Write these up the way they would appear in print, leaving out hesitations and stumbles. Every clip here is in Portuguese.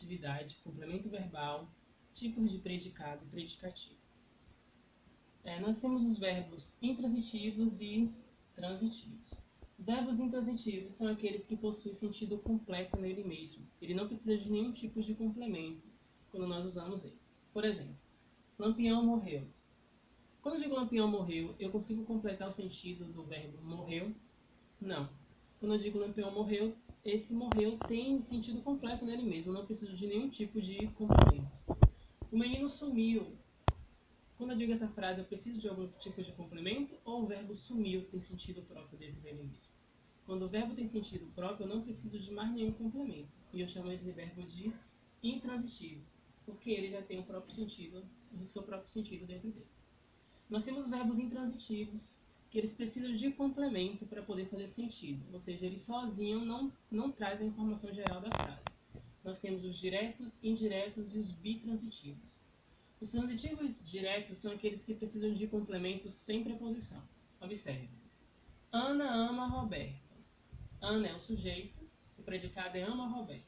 atividade, complemento verbal, tipos de predicado e predicativo. Nós temos os verbos intransitivos e transitivos. Os verbos intransitivos são aqueles que possuem sentido completo nele mesmo. Ele não precisa de nenhum tipo de complemento quando nós usamos ele. Por exemplo, Lampião morreu. Quando eu digo Lampião morreu, eu consigo completar o sentido do verbo morreu? Não. Quando eu digo Lampião morreu, esse morreu tem sentido completo nele mesmo. Eu não preciso de nenhum tipo de complemento. O menino sumiu. Quando eu digo essa frase, eu preciso de algum tipo de complemento ou o verbo sumiu tem sentido próprio dele mesmo? Quando o verbo tem sentido próprio, eu não preciso de mais nenhum complemento. E eu chamo esse verbo de intransitivo, porque ele já tem o seu próprio sentido dentro dele. Nós temos verbos intransitivos, que eles precisam de complemento para poder fazer sentido. Ou seja, eles sozinhos não trazem a informação geral da frase. Nós temos os diretos, indiretos e os bitransitivos. Os transitivos diretos são aqueles que precisam de complemento sem preposição. Observe. Ana ama Roberto. Ana é o sujeito, o predicado é ama Roberto.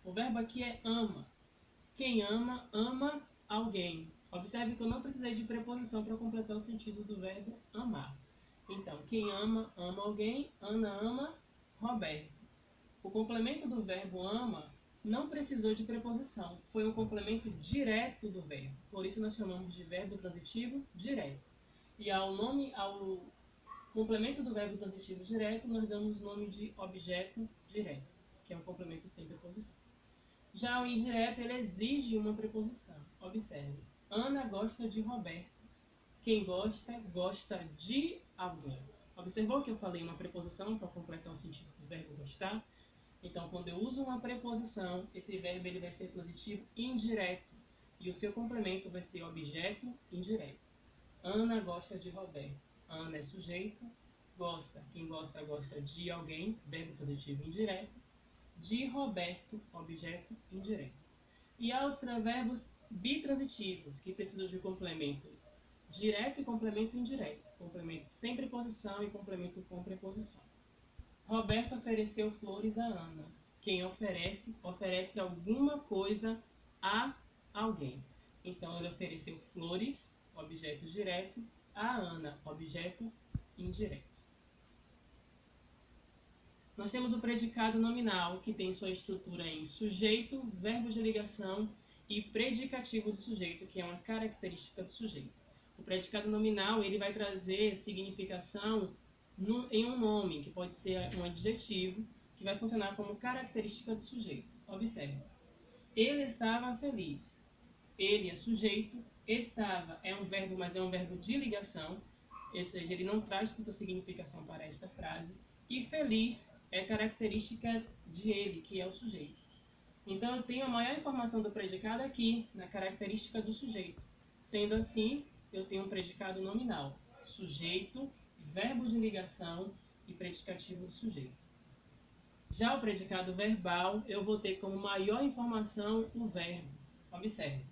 O verbo aqui é ama. Quem ama, ama alguém. Observe que eu não precisei de preposição para completar o sentido do verbo amar. Então, quem ama, ama alguém. Ana ama Roberto. O complemento do verbo ama não precisou de preposição, foi um complemento direto do verbo. Por isso nós chamamos de verbo transitivo direto. E ao complemento do verbo transitivo direto, nós damos o nome de objeto direto, que é um complemento sem preposição. Já o indireto, ele exige uma preposição. Observe. Ana gosta de Roberto. Quem gosta, gosta de alguém. Observou que eu falei uma preposição para completar o sentido do verbo gostar? Então, quando eu uso uma preposição, esse verbo ele vai ser transitivo indireto. E o seu complemento vai ser objeto indireto. Ana gosta de Roberto. Ana é sujeito, gosta. Quem gosta, gosta de alguém, verbo transitivo indireto. De Roberto, objeto indireto. E há os verbos bitransitivos, que precisam de complemento direto e complemento indireto. Complemento sem preposição e complemento com preposição. Roberto ofereceu flores a Ana. Quem oferece, oferece alguma coisa a alguém. Então, ele ofereceu flores, objeto direto, a Ana, objeto indireto. Nós temos o predicado nominal, que tem sua estrutura em sujeito, verbo de ligação e predicativo do sujeito, que é uma característica do sujeito. O predicado nominal ele vai trazer significação em um nome, que pode ser um adjetivo, que vai funcionar como característica do sujeito. Observe. Ele estava feliz. Ele é sujeito. Estava é um verbo, mas é um verbo de ligação, ou seja, ele não traz tanta significação para esta frase. E feliz é característica de ele, que é o sujeito. Então, eu tenho a maior informação do predicado aqui, na característica do sujeito. Sendo assim, eu tenho um predicado nominal. Sujeito, verbo de ligação e predicativo do sujeito. Já o predicado verbal, eu vou ter como maior informação o verbo. Observe.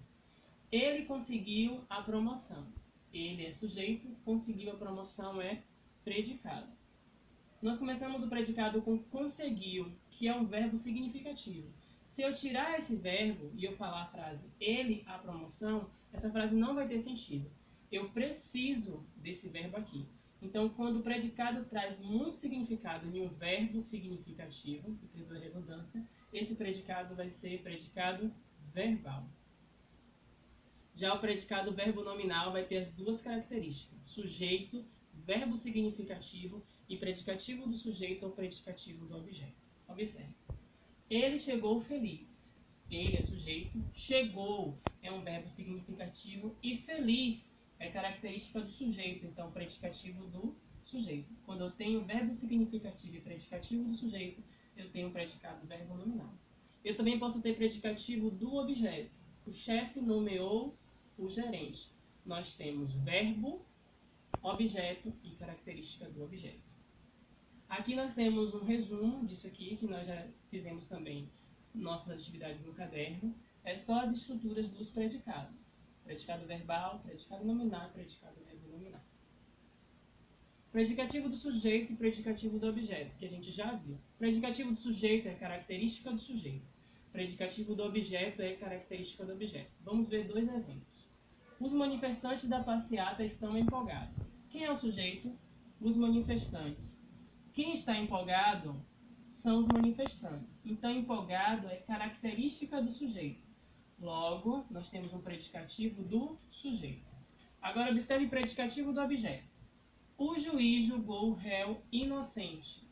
Ele conseguiu a promoção. Ele é sujeito, conseguiu a promoção é predicado. Nós começamos o predicado com conseguiu, que é um verbo significativo. Se eu tirar esse verbo e eu falar a frase ele a promoção, essa frase não vai ter sentido. Eu preciso desse verbo aqui. Então, quando o predicado traz muito significado em um verbo significativo, que tem a redundância, esse predicado vai ser predicado verbal. Já o predicado verbo nominal vai ter as duas características: sujeito, verbo significativo e predicativo do sujeito ou predicativo do objeto. Observe. Ele chegou feliz. Ele é sujeito. Chegou é um verbo significativo e feliz é característica do sujeito, então predicativo do sujeito. Quando eu tenho verbo significativo e predicativo do sujeito, eu tenho predicado verbo nominal. Eu também posso ter predicativo do objeto. O chefe nomeou o gerente. Nós temos verbo, objeto e característica do objeto. Aqui nós temos um resumo disso aqui, que nós já fizemos também nossas atividades no caderno. É só as estruturas dos predicados. Predicado verbal, predicado nominal, predicado verbo nominal. Predicativo do sujeito e predicativo do objeto, que a gente já viu. Predicativo do sujeito é característica do sujeito. predicativo do objeto é característica do objeto. Vamos ver dois exemplos. Os manifestantes da passeata estão empolgados. Quem é o sujeito? Os manifestantes. Quem está empolgado são os manifestantes. Então, empolgado é característica do sujeito. Logo, nós temos um predicativo do sujeito. Agora, observe o predicativo do objeto. O juiz julgou o réu inocente.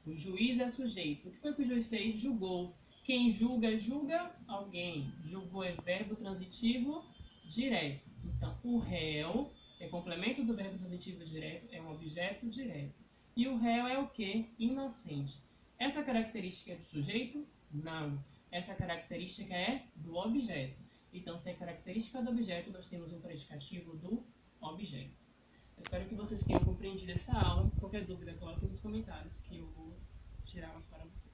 O juiz é sujeito. O que foi que o juiz fez? Julgou. Quem julga, julga alguém. Julgou é verbo transitivo direto. Então, o réu é complemento do verbo transitivo direto, é um objeto direto. E o réu é o quê? Inocente. Essa característica é do sujeito? Não. Essa característica é do objeto. Então, se é característica do objeto, nós temos um predicativo do objeto. Eu espero que vocês tenham compreendido essa aula. Qualquer dúvida, coloque nos comentários que eu vou tirar umas para vocês.